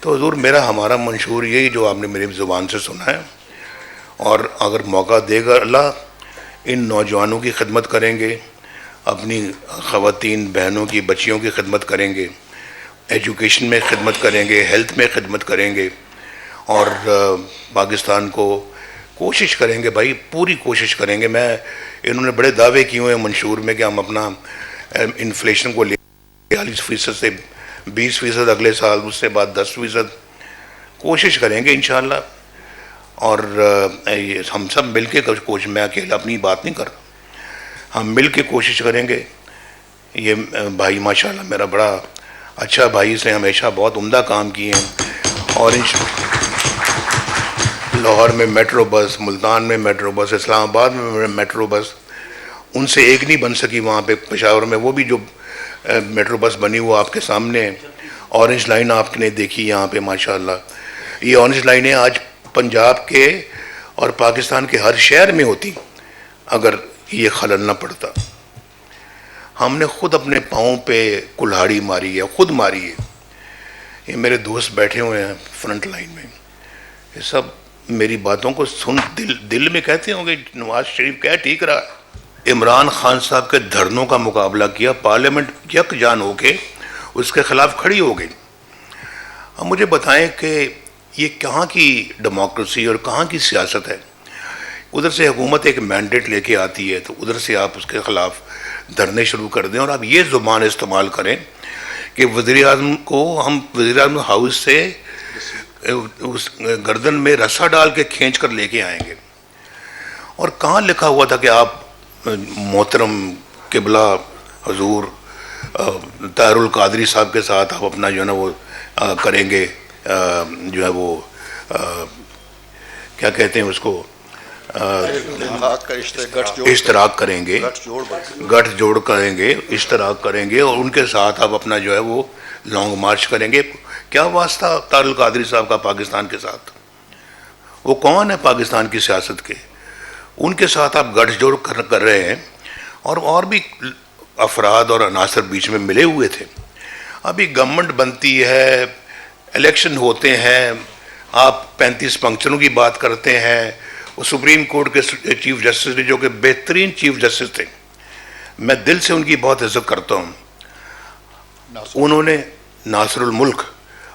تو حضور میرا ہمارا منشور یہی جو آپ نے میری زبان سے سنا ہے، اور اگر موقع دے گا اللہ ان نوجوانوں کی خدمت کریں گے، اپنی خواتین بہنوں کی بچیوں کی خدمت کریں گے، ایجوکیشن میں خدمت کریں گے، ہیلتھ میں خدمت کریں گے، اور پاکستان کو کوشش کریں گے بھائی، پوری کوشش کریں گے۔ انہوں نے بڑے دعوے کیے ہوئے ہیں منشور میں کہ ہم اپنا انفلیشن کو 40% سے 20%، اگلے سال اس سے بعد 10%، کوشش کریں گے انشاءاللہ۔ اور ہم سب مل کے کوشش، میں اکیلا اپنی بات نہیں کر رہا، ہم مل کے کوشش کریں گے۔ یہ بھائی ماشاءاللہ میرا بڑا اچھا بھائی، سے ہمیشہ بہت عمدہ کام کیے ہیں، اور لاہور میں میٹرو بس، ملتان میں میٹرو بس، اسلام آباد میں میٹرو بس، ان سے ایک نہیں بن سکی وہاں پہ پشاور میں۔ وہ بھی جو میٹرو بس بنی وہ آپ کے سامنے ہے، اورنج لائن آپ نے دیکھی یہاں پہ ماشاءاللہ۔ یہ اورنج لائنیں آج پنجاب کے اور پاکستان کے ہر شہر میں ہوتی اگر یہ خلل نہ پڑتا۔ ہم نے خود اپنے پاؤں پہ کلہاڑی ماری ہے، خود ماری ہے۔ یہ میرے دوست بیٹھے ہوئے ہیں فرنٹ لائن میں، یہ سب میری باتوں کو سن دل میں کہتے ہوں گے نواز شریف کہہ ٹھیک رہا۔ عمران خان صاحب کے دھرنوں کا مقابلہ کیا، پارلیمنٹ یک جان ہو کے اس کے خلاف کھڑی ہو گئی۔ اب مجھے بتائیں کہ یہ کہاں کی ڈیموکریسی اور کہاں کی سیاست ہے؟ ادھر سے حکومت ایک مینڈیٹ لے کے آتی ہے تو ادھر سے آپ اس کے خلاف دھرنے شروع کر دیں، اور آپ یہ زبان استعمال کریں کہ وزیر اعظم کو ہم وزیر اعظم ہاؤس سے اس گردن میں رسا ڈال کے کھینچ کر لے کے آئیں گے۔ اور کہاں لکھا ہوا تھا کہ آپ محترم قبلہ حضور طاہر القادری صاحب کے ساتھ آپ اپنا جو ہے نا وہ کریں گے، جو ہے وہ کیا کہتے ہیں اس کو، اشتراک کریں گے، گٹھ جوڑ کریں گے، اشتراک کریں گے، اور ان کے ساتھ آپ اپنا جو ہے وہ لانگ مارچ کریں گے۔ کیا واسطہ طاہر القادری صاحب کا پاکستان کے ساتھ؟ وہ کون ہے پاکستان کی سیاست کے؟ ان کے ساتھ آپ گٹھ جوڑ کر رہے ہیں، اور بھی افراد اور عناصر بیچ میں ملے ہوئے تھے۔ ابھی گورنمنٹ بنتی ہے، الیکشن ہوتے ہیں، آپ 35 فنکشنوں کی بات کرتے ہیں۔ وہ سپریم کورٹ کے چیف جسٹس نے جو کہ بہترین چیف جسٹس تھے، میں دل سے ان کی بہت عزت کرتا ہوں، انہوں نے ناصر الملک،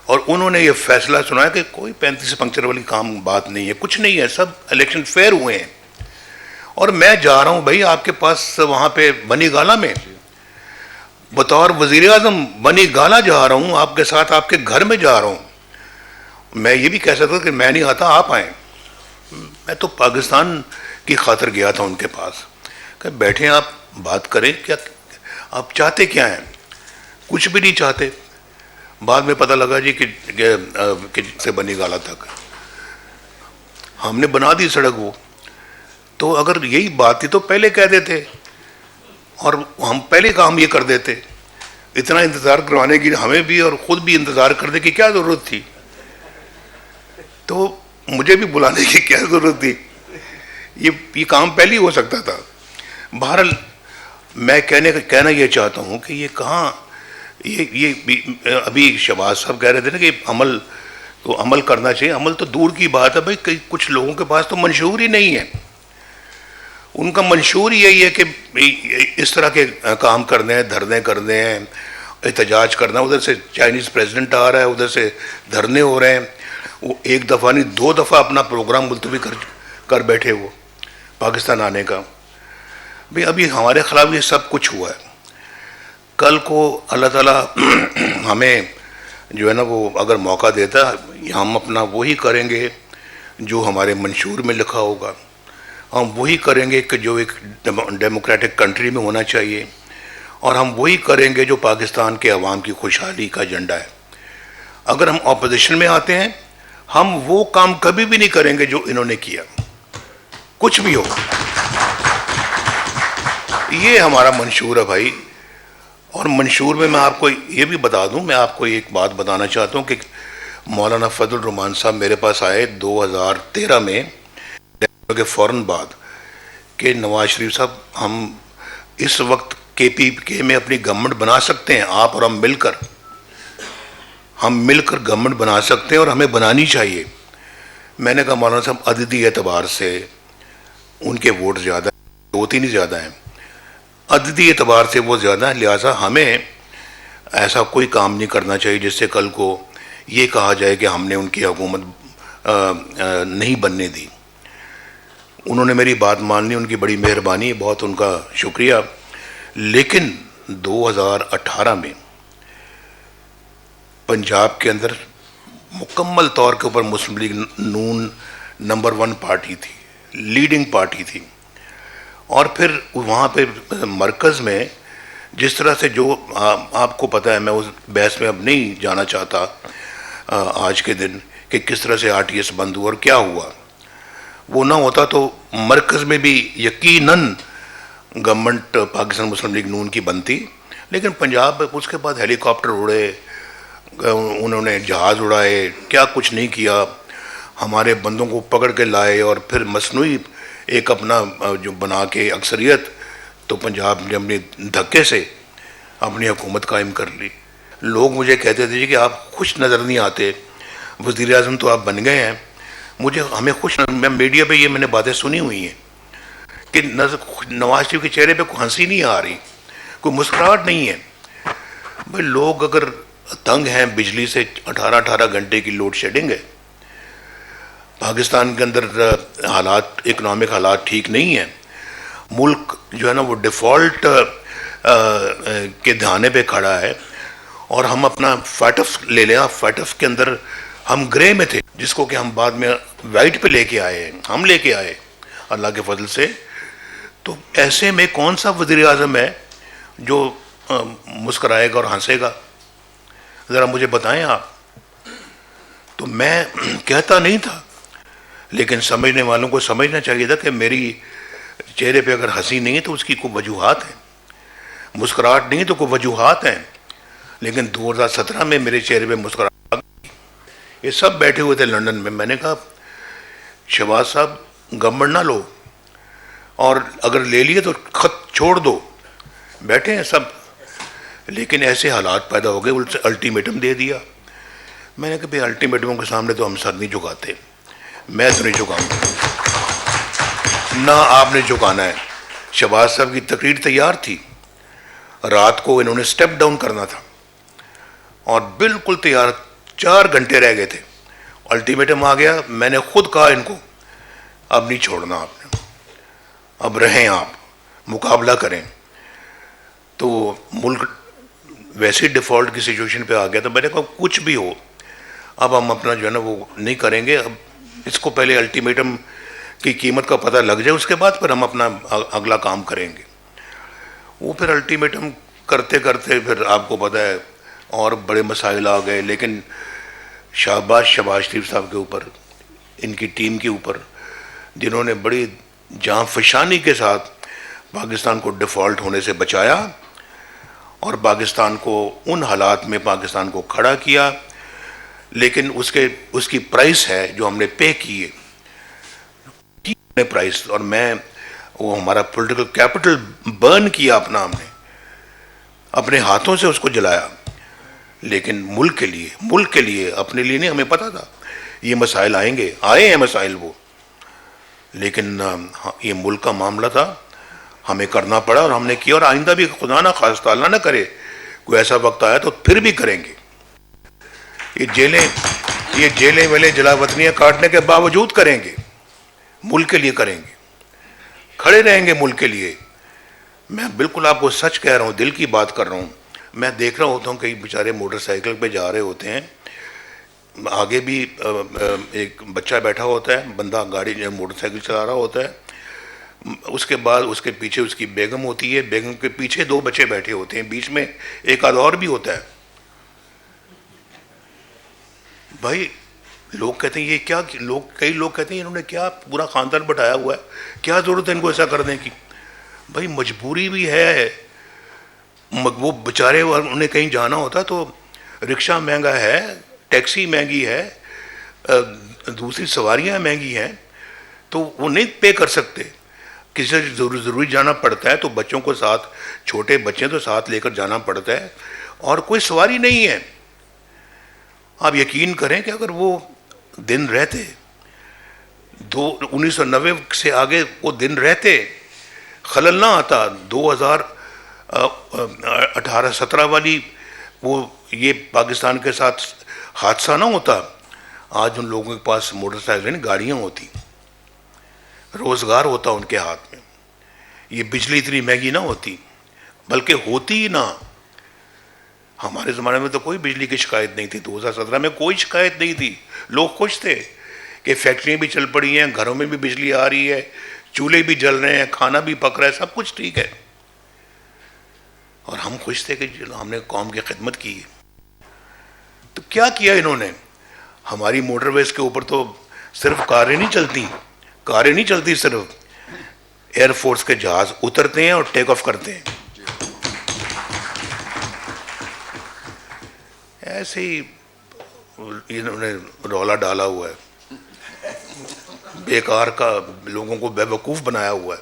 اور انہوں نے یہ فیصلہ سنا کہ کوئی 35 فنکشن والی بات نہیں ہے، کچھ نہیں ہے، سب الیکشن فیئر ہوئے ہیں۔ اور میں جا رہا ہوں بھائی آپ کے پاس وہاں پہ بنی گالہ میں، بطور وزیر اعظم بنی گالہ جا رہا ہوں آپ کے ساتھ، آپ کے گھر میں جا رہا ہوں۔ میں یہ بھی کہہ سکتا ہوں کہ میں نہیں آتا، آپ آئیں۔ میں تو پاکستان کی خاطر گیا تھا ان کے پاس کہ بیٹھیں آپ بات کریں، کیا آپ چاہتے کیا ہیں؟ کچھ بھی نہیں چاہتے۔ بعد میں پتہ لگا جی کہ سے بنی گالہ تک ہم نے بنا دی سڑک۔ وہ تو اگر یہی بات تھی تو پہلے کہہ دیتے، اور ہم پہلے کام یہ کر دیتے۔ اتنا انتظار کروانے کی ہمیں بھی اور خود بھی انتظار کرنے کی کیا ضرورت تھی؟ تو مجھے بھی بلانے کی کیا ضرورت تھی؟ یہ کام پہلے ہی ہو سکتا تھا۔ بہرحال میں کہنا یہ چاہتا ہوں کہ یہ کہاں، یہ ابھی شہباز صاحب کہہ رہے تھے نا کہ عمل کرنا چاہیے۔ عمل تو دور کی بات ہے بھائی، کچھ لوگوں کے پاس تو منشور ہی نہیں ہے۔ ان کا منشور یہی ہے کہ اس طرح کے کام کرنے ہیں، دھرنے کرنے ہیں، احتجاج کرنا۔ ادھر سے چائنیز پریزیڈنٹ آ رہا ہے، ادھر سے دھرنے ہو رہے ہیں۔ وہ ایک دفعہ نہیں 2 دفعہ اپنا پروگرام ملتوی کر بیٹھے وہ پاکستان آنے کا۔ بھئی ابھی ہمارے خلاف یہ سب کچھ ہوا ہے، کل کو اللہ تعالیٰ ہمیں جو ہے نا وہ اگر موقع دیتا، ہم اپنا وہی کریں گے جو ہمارے منشور میں لکھا ہوگا، ہم وہی کریں گے کہ جو ایک ڈیموکریٹک کنٹری میں ہونا چاہیے، اور ہم وہی کریں گے جو پاکستان کے عوام کی خوشحالی کا ایجنڈا ہے۔ اگر ہم اپوزیشن میں آتے ہیں، ہم وہ کام کبھی بھی نہیں کریں گے جو انہوں نے کیا، کچھ بھی ہو۔ یہ ہمارا منشور ہے بھائی۔ اور منشور میں آپ کو یہ بھی بتا دوں، میں آپ کو ایک بات بتانا چاہتا ہوں کہ مولانا فضل الرحمان صاحب میرے پاس آئے 2013 میں کے فوراً بعد کہ نواز شریف صاحب ہم اس وقت KPK میں اپنی گورنمنٹ بنا سکتے ہیں، آپ اور ہم مل کر۔ ہم مل کر گورنمنٹ بنا سکتے ہیں اور ہمیں بنانی چاہیے. میں نے کہا مولانا صاحب عددی اعتبار سے ان کے ووٹ زیادہ ہیں, 2-3 ہی زیادہ ہیں, عددی اعتبار سے وہ زیادہ ہیں, لہٰذا ہمیں ایسا کوئی کام نہیں کرنا چاہیے جس سے کل کو یہ کہا جائے کہ ہم نے ان کی حکومت نہیں بننے دی. انہوں نے میری بات مان لی, ان کی بڑی مہربانی, بہت ان کا شکریہ. لیکن 2018 میں پنجاب کے اندر مکمل طور کے اوپر مسلم لیگ نون نمبر 1 پارٹی تھی, لیڈنگ پارٹی تھی. اور پھر وہاں پہ مرکز میں جس طرح سے جو آپ کو پتہ ہے, میں اس بحث میں اب نہیں جانا چاہتا آج کے دن کہ کس طرح سے RTS بند ہوا اور کیا ہوا. وہ نہ ہوتا تو مرکز میں بھی یقیناً گورنمنٹ پاکستان مسلم لیگ نون کی بنتی. لیکن پنجاب میں اس کے بعد ہیلی کاپٹر اڑے, انہوں نے جہاز اڑائے, کیا کچھ نہیں کیا, ہمارے بندوں کو پکڑ کے لائے اور پھر مصنوعی ایک اپنا جو بنا کے اکثریت, تو پنجاب نے اپنی دھکے سے اپنی حکومت قائم کر لی. لوگ مجھے کہتے تھے کہ آپ خوش نظر نہیں آتے, وزیر اعظم تو آپ بن گئے ہیں. ہمیں خوش, میں میڈیا پہ یہ میں نے باتیں سنی ہوئی ہیں کہ نواز شریف کے چہرے پہ کوئی ہنسی نہیں آ رہی, کوئی مسکراہٹ نہیں ہے. بھائی لوگ اگر تنگ ہیں بجلی سے, 18 گھنٹے کی لوڈ شیڈنگ ہے, پاکستان کے اندر حالات, اکنامک حالات ٹھیک نہیں ہیں, ملک جو ہے نا وہ ڈیفالٹ کے دھانے پہ کھڑا ہے, اور ہم اپنا فیٹف لے لیں. فیٹف کے اندر ہم گرے میں تھے, جس کو کہ ہم بعد میں وائٹ پہ لے کے آئے ہیں, ہم لے کے آئے اللہ کے فضل سے. تو ایسے میں کون سا وزیر اعظم ہے جو مسکرائے گا اور ہنسے گا؟ ذرا مجھے بتائیں آپ. تو میں کہتا نہیں تھا, لیکن سمجھنے والوں کو سمجھنا چاہیے تھا کہ میری چہرے پہ اگر ہنسی نہیں ہے تو اس کی کوئی وجوہات ہیں, مسکراہٹ نہیں ہے تو کوئی وجوہات ہیں. لیکن 2017 میں میرے چہرے پہ مسکراہٹ, یہ سب بیٹھے ہوئے تھے لندن میں. میں نے کہا شہباز صاحب گورنمنٹ نہ لو, اور اگر لے لیے تو خط چھوڑ دو, بیٹھے ہیں سب. لیکن ایسے حالات پیدا ہو گئے, الٹیمیٹم دے دیا. میں نے کہا بھائی الٹیمیٹموں کے سامنے تو ہم سر نہیں جھکاتے, میں تو نہیں جھکاؤں گا, نہ آپ نے جھکانا ہے. شہباز صاحب کی تقریر تیار تھی, رات کو انہوں نے سٹیپ ڈاؤن کرنا تھا, اور بالکل تیار, 4 گھنٹے رہ گئے تھے, الٹیمیٹم آ گیا. میں نے خود کہا ان کو اب نہیں چھوڑنا آپ نے, اب رہیں, آپ مقابلہ کریں. تو ملک ویسے ڈیفالٹ کی سچویشن پہ آ گیا. تو میں نے کہا کچھ بھی ہو اب ہم اپنا جو ہے نا وہ نہیں کریں گے, اب اس کو پہلے الٹیمیٹم کی قیمت کا پتہ لگ جائے, اس کے بعد پھر ہم اپنا اگلا کام کریں گے. وہ پھر الٹیمیٹم کرتے کرتے پھر آپ کو پتہ ہے اور بڑے مسائل آ گئے. لیکن شہباز شریف صاحب کے اوپر, ان کی ٹیم کے اوپر, جنہوں نے بڑی جاں فشانی کے ساتھ پاکستان کو ڈیفالٹ ہونے سے بچایا اور پاکستان کو ان حالات میں پاکستان کو کھڑا کیا. لیکن اس کی پرائس ہے جو ہم نے پے کی ہے, پرائس. اور میں وہ ہمارا پولیٹیکل کیپٹل برن کیا اپنا, ہم نے اپنے ہاتھوں سے اس کو جلایا. لیکن ملک کے لیے, اپنے لیے نہیں. ہمیں پتا تھا یہ مسائل آئیں گے, آئے ہیں مسائل وہ, لیکن یہ ملک کا معاملہ تھا, ہمیں کرنا پڑا اور ہم نے کیا. اور آئندہ بھی خدا نہ خواستہ, اللہ نہ کرے کوئی ایسا وقت آیا تو پھر بھی کریں گے. یہ جیلیں ویلیں جلا وطنیاں کاٹنے کے باوجود کریں گے, ملک کے لیے کریں گے, کھڑے رہیں گے ملک کے لیے. میں بالکل آپ کو سچ کہہ رہا ہوں, دل کی بات کر رہا ہوں. میں دیکھ رہا ہوتا ہوں کئی بیچارے موٹر سائیکل پہ جا رہے ہوتے ہیں, آگے بھی ایک بچہ بیٹھا ہوتا ہے, بندہ گاڑی موٹر سائیکل چلا رہا ہوتا ہے, اس کے بعد اس کے پیچھے اس کی بیگم ہوتی ہے, بیگم کے پیچھے 2 بچے بیٹھے ہوتے ہیں, بیچ میں ایک آدھ اور بھی ہوتا ہے. بھائی لوگ کہتے ہیں یہ کیا, کئی لوگ کہتے ہیں انہوں نے کیا پورا خاندان بٹھایا ہوا ہے, کیا ضرورت ہے ان کو ایسا کرنے کی. بھائی مجبوری بھی ہے, وہ بیچارے انہیں کہیں جانا ہوتا تو رکشہ مہنگا ہے, ٹیکسی مہنگی ہے, دوسری سواریاں مہنگی ہیں, تو وہ نہیں پے کر سکتے. کسی سے ضروری جانا پڑتا ہے تو بچوں کو ساتھ, چھوٹے بچے تو ساتھ لے کر جانا پڑتا ہے, اور کوئی سواری نہیں ہے. آپ یقین کریں کہ اگر وہ دن رہتے 1990 سے آگے وہ دن رہتے خلل نہ آتا 2018-17 والی وہ یہ پاکستان کے ساتھ حادثہ نہ ہوتا, آج ان لوگوں کے پاس موٹر سائیکلیں گاڑیاں ہوتی, روزگار ہوتا ان کے ہاتھ میں, یہ بجلی اتنی مہنگی نہ ہوتی, بلکہ ہوتی ہی نہ. ہمارے زمانے میں تو کوئی بجلی کی شکایت نہیں تھی, 2017 میں کوئی شکایت نہیں تھی, لوگ خوش تھے کہ فیکٹریاں بھی چل پڑی ہیں, گھروں میں بھی بجلی آ رہی ہے, چولہے بھی جل رہے ہیں, کھانا بھی پک رہا ہے, سب کچھ ٹھیک ہے, اور ہم خوش تھے کہ ہم نے قوم کی خدمت کی. تو کیا کیا انہوں نے؟ ہماری موٹر ویز کے اوپر تو صرف کاریں نہیں چلتی, صرف ایئر فورس کے جہاز اترتے ہیں اور ٹیک آف کرتے ہیں. ایسے ہی انہوں نے رولا ڈالا ہوا ہے, بیکار کا, لوگوں کو بے وقوف بنایا ہوا ہے,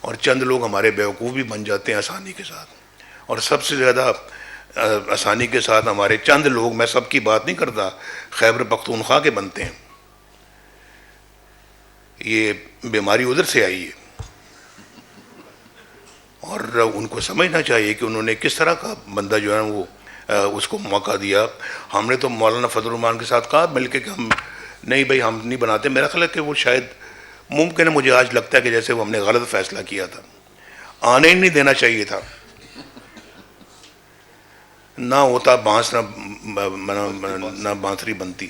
اور چند لوگ ہمارے بے وقوف بھی بن جاتے ہیں آسانی کے ساتھ. اور سب سے زیادہ آسانی کے ساتھ ہمارے چند لوگ, میں سب کی بات نہیں کرتا, خیبر پختونخوا کے بنتے ہیں. یہ بیماری ادھر سے آئی ہے, اور ان کو سمجھنا چاہیے کہ انہوں نے کس طرح کا بندہ جو ہے وہ اس کو موقع دیا. ہم نے تو مولانا فضل الرحمان کے ساتھ کہا مل کے کہ ہم نہیں بھائی ہم نہیں بناتے. میرا خیال ہے کہ وہ شاید ممکن ہے, مجھے آج لگتا ہے کہ جیسے وہ ہم نے غلط فیصلہ کیا تھا, آنے ہی نہیں دینا چاہیے تھا. نہ ہوتا بانس نہ بانسری بنتی.